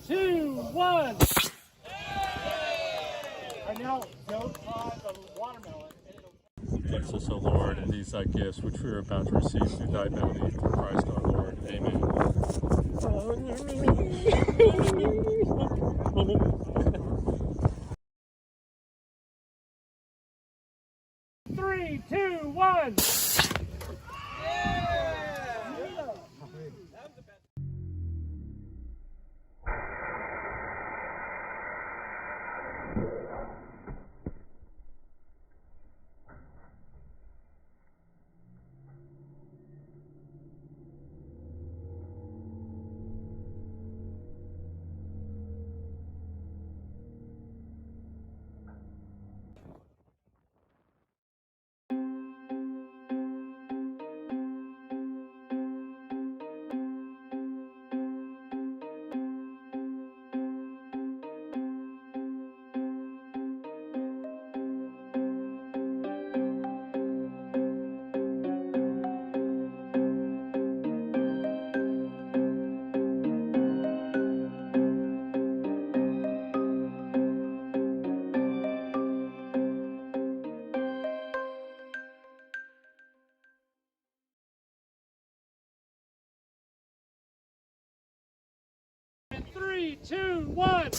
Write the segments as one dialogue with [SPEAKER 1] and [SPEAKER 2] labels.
[SPEAKER 1] 2, 1. And now don't try the watermelon.
[SPEAKER 2] Bless us, O Lord, and these thy gifts which we are about to receive through thy bounty, through Christ our Lord. Amen. 3, 2, 1. And 3, 2, 1.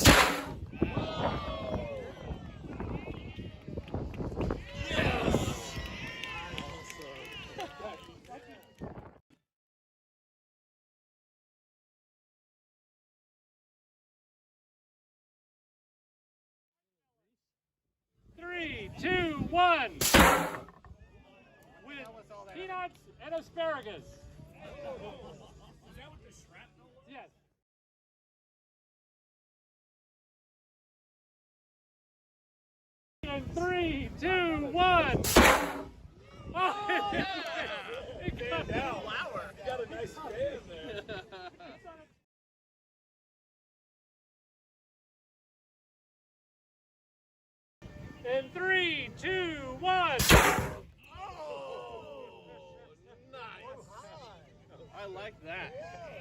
[SPEAKER 2] Three, 2, 1. With peanuts and asparagus. Is that what the shrapnel was? Yes. And 3, 2, 1. Oh, yeah. It got down. Flower. You got a nice stand there. In 3, 2, 1.
[SPEAKER 3] Oh, nice. I like that.